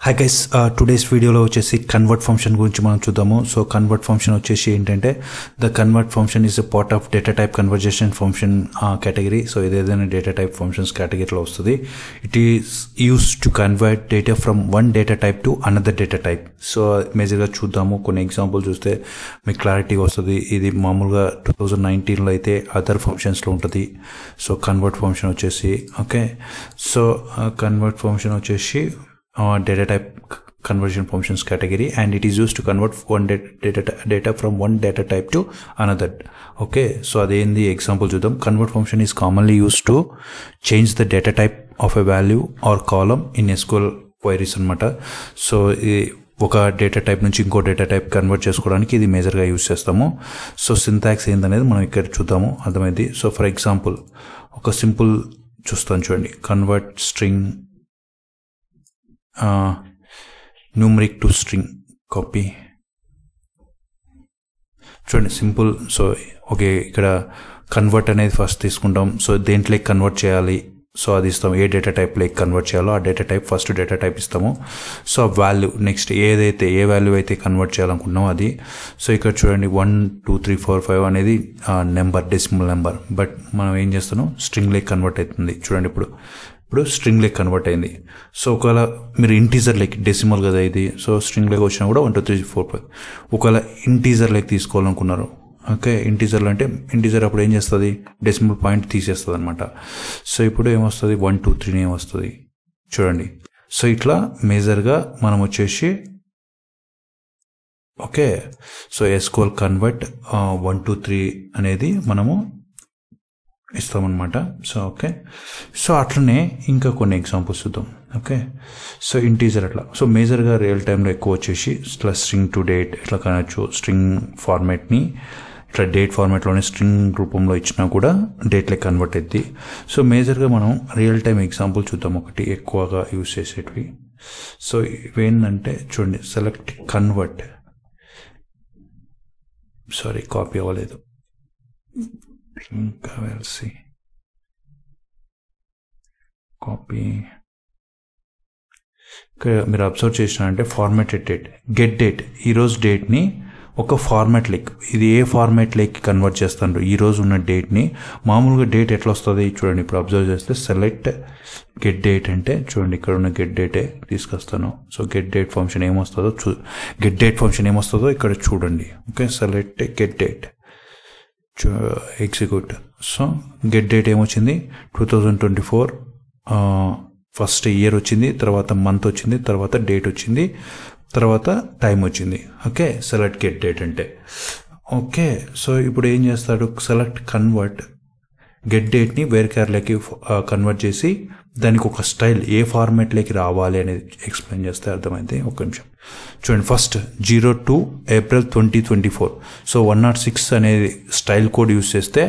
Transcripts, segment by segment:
Hi guys, today's video lo vachesi convert function gurinchi manam chudamu. So convert function vachesi entante the convert function is a part of data type conversion function category. So idaina data type functions category lo vastadi. It is used to convert data from one data type to another data type. So major ga chudamu konni example chuste meeku clarity vastadi. Idi maamuluga 2019 lo aithe other functions lo untadi. So convert function vachesi okay. So convert function vachesi data type conversion functions category, and it is used to convert one data from one data type to another. Okay, so in the example chudam, convert function is commonly used to change the data type of a value or column in SQL queries anamata. So ఒక data type నుంచి ఇంకో data type convert చేసుకోవడానికి ఇది మేజర్గా use చేస్తాము. So syntax ఏందనేది మనం ఇక్కడ చూద్దాము, అర్థమైంది. సో ఫర్ ఎగ్జాంపుల్ ఒక సింపుల్ చూస్తాను చూడండి, convert string numeric to string copy. చూడండి సింపుల్. సో ఓకే, ఇక్కడ కన్వర్ట్ అనేది ఫస్ట్ తీసుకుంటాం. సో దేంట్లోకి కన్వర్ట్ చేయాలి, సో అది ఇస్తాం. ఏ డేటా టైప్లోకి కన్వర్ట్ చేయాలో ఆ data type first data type ఇస్తాము. సో వాల్యూ నెక్స్ట్ ఏ వాల్యూ అయితే కన్వర్ట్ చేయాలనుకుంటున్నామో అది. సో ఇక్కడ చూడండి 1 2 3 4 5 అనేది నెంబర్, డెసిమల్ నెంబర్. బట్ మనం ఏం చేస్తున్నాం, స్ట్రింగ్లోకి కన్వర్ట్ అవుతుంది. చూడండి ఇప్పుడు స్ట్రింగ్ లెక్ కన్వర్ట్ అయింది. సో ఒకవేళ మీరు ఇంటీజర్ లెక్, డెసిమల్ కదా ఇది, సో స్ట్రింగ్ లెక్ వచ్చినా కూడా 1 2 3 4 5. ఒకవేళ ఇంటీజర్ లెక్ తీసుకోవాలనుకున్నారు, ఓకే, ఇంటీజర్లు అంటే ఇంటీజర్ అప్పుడు ఏం చేస్తుంది, డెసిమల్ పాయింట్ తీసేస్తుంది అనమాట. సో ఇప్పుడు ఏమొస్తుంది, 1 2 3 ఏమొస్తుంది చూడండి. సో ఇట్లా మేజర్గా మనం వచ్చేసి ఓకే. సో SQL కన్వర్ట్ 1 2 3 అనేది మనము ఇస్తామన్నమాట. సో ఓకే, సో అట్లనే ఇంకా కొన్ని ఎగ్జాంపుల్స్ చూద్దాం. ఓకే, సో ఇంటీజర్ అట్లా. సో మేజర్గా రియల్ టైంలో ఎక్కువ వచ్చేసి ఇట్లా స్ట్రింగ్ టు డేట్ ఇట్లా కనొచ్చు. స్ట్రింగ్ ఫార్మాట్ని ఇట్లా డేట్ ఫార్మాట్లోనే స్ట్రింగ్ రూపంలో ఇచ్చినా కూడా డేట్లే కన్వర్ట్ అవుద్ది. సో మేజర్గా మనం రియల్ టైం ఎగ్జాంపుల్ చూద్దాం, ఒకటి ఎక్కువగా యూజ్ చేసేటివి. సో ఇవేంటంటే చూడండి, సెలెక్ట్ కన్వర్ట్, సారీ కాపీ అవ్వలేదు, ఇంకా వెల్సి కాపీ. మీరు అబ్జర్వ్ చేసినారంటే ఫార్మాటెడ్ డేట్, గెట్ డేట్, ఈరోజు డేట్ని ఒక ఫార్మాట్ లెక్, ఇది ఏ ఫార్మాట్ లెక్కి కన్వర్ట్ చేస్తాను ఈరోజు ఉన్న డేట్ని. మామూలుగా డేట్ ఎట్లా వస్తుంది చూడండి, ఇప్పుడు అబ్జర్వ్ చేస్తే సెలెక్ట్ గెట్ డేట్ అంటే చూడండి ఇక్కడ ఉన్న గెట్ డేటే తీసుకొస్తాను. సో గెట్ డేట్ ఫంక్షన్ ఏమొస్తుందో ఇక్కడ చూడండి. Okay, select get date, execute. So get date ఏమొచ్చింది, 2024 ఫస్ట్ ఇయర్ వచ్చింది, తర్వాత మంత్ వచ్చింది, తర్వాత డేట్ వచ్చింది, తర్వాత టైం వచ్చింది. ఓకే, సెలెక్ట్ గెట్ డేట్ అంటే ఓకే. సో ఇప్పుడు ఏం చేస్తాడు, సెలెక్ట్ కన్వర్ట్ గెట్ డేట్ని వేరే క్యార్లోకి కన్వర్ట్ చేసి దానికి ఒక స్టైల్ ఏ ఫార్మాట్లోకి రావాలి అనేది ఎక్స్ప్లెయిన్ చేస్తే అర్థమైంది. ఒక నిమిషం చూడండి, ఫస్ట్ 02 April 2024. సో 106 అనేది స్టైల్ కోడ్ యూజ్ చేస్తే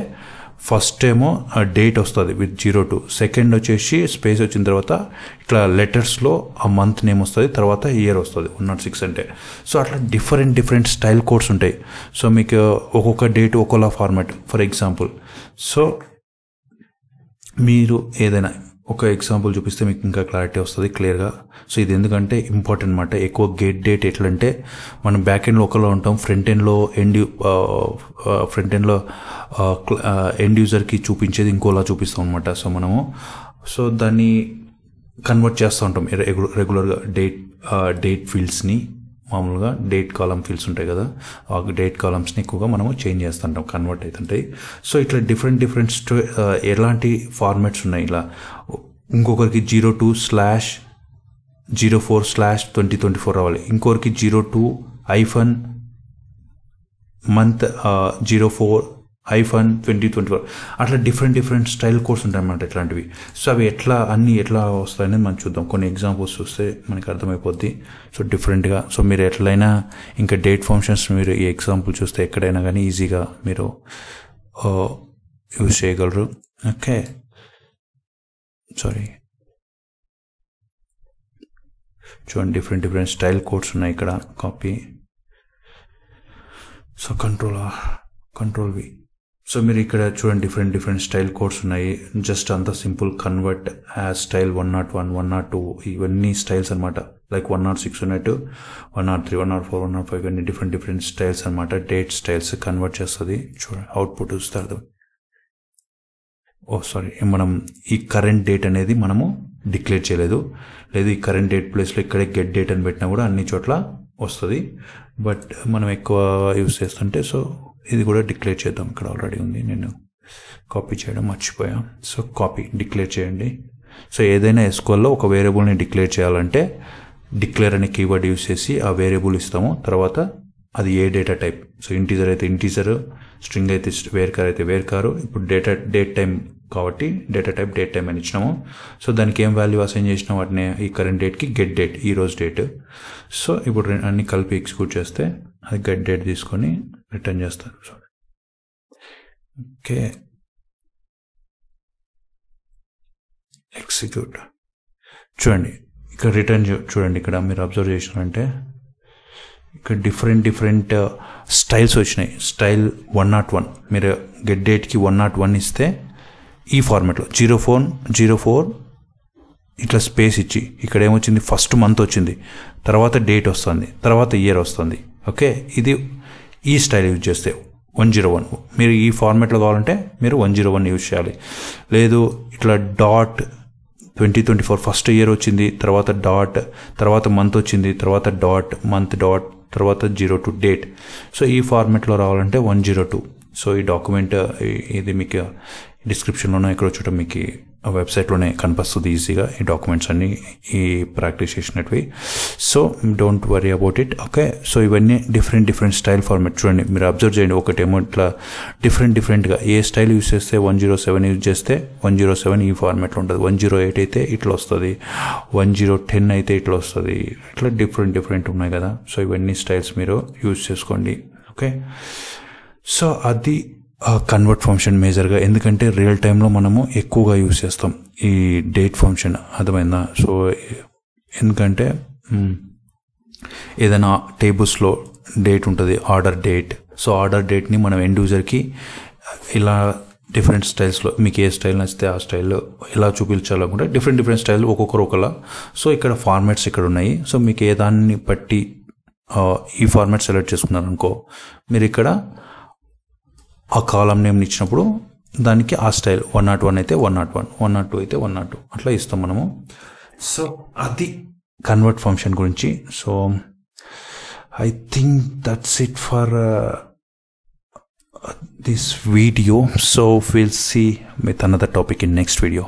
ఫస్ట్ ఏమో డేట్ వస్తుంది విత్ 02, సెకండ్ వచ్చేసి స్పేస్ వచ్చిన తర్వాత ఇట్లా లెటర్స్లో ఆ మంత్ నేమ్ వస్తుంది, తర్వాత ఇయర్ వస్తుంది 106 అంటే. సో అట్లా డిఫరెంట్ స్టైల్ కోడ్స్ ఉంటాయి. సో మీకు ఒక్కొక్క డేట్ ఒక్కోలా ఫార్మాట్. ఫర్ ఎగ్జాంపుల్, సో మీరు ఏదైనా ఒక ఎగ్జాంపుల్ చూపిస్తే మీకు ఇంకా క్లారిటీ వస్తుంది క్లియర్గా. సో ఇది ఎందుకంటే ఇంపార్టెంట్ అనమాట. ఎక్కువ గెట్ డేట్ ఎట్లంటే మనం బ్యాక్ ఎండ్లో ఒకలా ఉంటాం, ఫ్రంట్ ఎండ్లో ఎండ్ యూజర్కి చూపించేది ఇంకోలా చూపిస్తాం అనమాట. సో మనము దాన్ని కన్వర్ట్ చేస్తూ ఉంటాం రెగ్యులర్గా డేట్ ఫీల్డ్స్ని. మామూలుగా డేట్ కాలమ్ ఫీల్డ్స్ ఉంటాయి కదా, ఆ డేట్ కాలమ్స్ని ఎక్కువగా మనము చేంజ్ చేస్తుంటాం, కన్వర్ట్ అవుతుంటాయి. సో ఇట్లా డిఫరెంట్ ఎలాంటి ఫార్మాట్స్ ఉన్నాయి. ఇలా ఇంకొకరికి 02/04/2024 రావాలి, ఇంకొకరికి 02-month 04-2024 అట్లా డిఫరెంట్ స్టైల్ కోడ్స్ ఉంటాయి అన్నమాట ఇట్లాంటివి. సో అవి ఎట్లా వస్తాయనేది మనం చూద్దాం. కొన్ని ఎగ్జాంపుల్స్ చూస్తే మనకి అర్థమైపోద్ది. సో డిఫరెంట్గా, సో మీరు ఎట్లయినా ఇంకా డేట్ ఫంక్షన్స్ మీరు ఈ ఎగ్జాంపుల్ చూస్తే ఎక్కడైనా కానీ ఈజీగా మీరు యూజ్ చేయగలరు. ఓకే, సారీ చూడండి, డిఫరెంట్ స్టైల్ కోడ్స్ ఉన్నాయి ఇక్కడ. Copy, so control V. So మీరు ఇక్కడ చూడండి డిఫరెంట్ స్టైల్ కోడ్స్ ఉన్నాయి. జస్ట్ అంత సింపుల్ కన్వర్ట్ యాజ్ స్టైల్ 101, 102 ఇవన్నీ స్టైల్స్ అనమాట. లైక్ 106 ఉన్నట్టు 103, 104, 105 ఇవన్నీ డిఫరెంట్ స్టైల్స్ అనమాట. డేట్ స్టైల్స్ కన్వర్ట్ చేస్తుంది. చూడండి అవుట్పుట్ చూస్తారు. సారీ, మనం ఈ కరెంట్ డేట్ అనేది మనము డిక్లేర్ చేయలేదు. లేదు ఈ కరెంట్ డేట్ ప్లేస్లో ఇక్కడే గెట్ డేట్ అని పెట్టినా కూడా అన్ని చోట్ల వస్తుంది. బట్ మనం ఎక్కువ యూస్ చేస్తుంటే సో ఇది కూడా డిక్లేర్ చేద్దాం. ఇక్కడ ఆల్రెడీ ఉంది, నేను కాపీ చేయడం మర్చిపోయా. సో కాపీ డిక్లేర్ చేయండి. సో ఏదైనా ఎస్క్యూఎల్లో ఒక వేరియబుల్ని డిక్లేర్ చేయాలంటే డిక్లేర్ అనే కీవర్డ్ యూస్ చేసి ఆ వేరియబుల్ ఇస్తాము. తర్వాత అది ఏ డేటా టైప్, సో ఇంటీజర్ అయితే ఇంటీజర్, స్ట్రింగ్ అయితే వేర్కార్ అయితే వేర్కారు. ఇప్పుడు డేట్ టైం కాబట్టి డేటా టైప్ డేట్ టైం అని ఇచ్చినాము. సో దానికి ఏం వాల్యూ అసైన్ చేసినా వాటిని ఈ కరెంట్ డేట్కి గెట్ డేట్, ఈ రోజు డేట్. సో ఇప్పుడు అన్ని కలిపి ఎగ్జిక్యూట్ చేస్తే అది గెట్ డేట్ తీసుకొని రిటర్న్ చేస్తారు. Okay, execute. చూడండి ఇక్కడ రిటర్న్ చూడండి. ఇక్కడ మీరు అబ్జర్వ్ చేసినారంటే ఇక్కడ డిఫరెంట్ స్టైల్స్ వచ్చినాయి. స్టైల్ 101 మీరు గెట్ డేట్కి 101 ఇస్తే ఈ ఫార్మాట్లో 04 ఇట్లా స్పేస్ ఇచ్చి ఇక్కడ ఏమొచ్చింది, ఫస్ట్ మంత్ వచ్చింది, తర్వాత డేట్ వస్తుంది, తర్వాత ఇయర్ వస్తుంది. ఓకే, ఇది ఈ స్టైల్ యూజ్ చేస్తే 101. మీరు ఈ ఫార్మాట్లో కావాలంటే మీరు 101 యూజ్ చేయాలి. లేదు ఇట్లా డాట్ 2024 ఫస్ట్ ఇయర్ వచ్చింది, తర్వాత డాట్, తర్వాత మంత్ వచ్చింది, తర్వాత డాట్, మంత్ డాట్, తర్వాత 02 డేట్. సో ఈ ఫార్మాట్లో రావాలంటే 102. సో ఈ డాక్యుమెంట్ ఇది మీకు డిస్క్రిప్షన్లోనే ఇక్కడ చూడటం మీకు వెబ్సైట్లోనే కనిపిస్తుంది ఈజీగా ఈ డాక్యుమెంట్స్ అన్నీ ఈ ప్రాక్టీస్ చేసినట్వి. So don't worry about it. Okay, so ఇవన్నీ డిఫరెంట్ స్టైల్ ఫార్మాట్. చూడండి మీరు అబ్జర్వ్ చేయండి. ఒకటేమో ఇట్లా డిఫరెంట్గా ఏ స్టైల్ యూజ్ చేస్తే 107 యూజ్ చేస్తే 107 ఈ ఫార్మాట్లో ఉంటుంది. 108 అయితే ఇట్లా వస్తుంది, 1010 అయితే ఇట్లా వస్తుంది. ఇట్లా డిఫరెంట్ ఉన్నాయి కదా. సో ఇవన్నీ స్టైల్స్ మీరు యూజ్ చేసుకోండి. ఓకే, సో అది కన్వర్ట్ ఫంక్షన్ మేజర్గా, ఎందుకంటే రియల్ టైంలో మనము ఎక్కువగా యూజ్ చేస్తాం ఈ డేట్ ఫంక్షన్. అర్థమైందా? సో ఎందుకంటే ఏదైనా టేబుల్స్లో డేట్ ఉంటుంది, ఆర్డర్ డేట్. సో ఆర్డర్ డేట్ని మనం ఎండ్ యూజర్కి ఇలా డిఫరెంట్ స్టైల్స్లో మీకు ఏ స్టైల్ నచ్చితే ఆ స్టైల్లో ఎలా చూపించాలనుకుంటే డిఫరెంట్ స్టైల్ ఒక్కొక్కరు ఒకలా. సో ఇక్కడ ఫార్మాట్స్ ఇక్కడ ఉన్నాయి. సో మీకు ఏ దాన్ని బట్టి ఈ ఫార్మాట్ సెలెక్ట్ చేసుకున్నారు అనుకో, మీరు ఇక్కడ ఆ కాలం నేమ్ని ఇచ్చినప్పుడు దానికి ఆ స్టైల్ 101 అయితే 101, 102 అయితే 102 అట్లా ఇస్తాం మనము. సో అది కన్వర్ట్ ఫంక్షన్ గురించి. So I think that's it for this video. So we'll see with another topic in next video.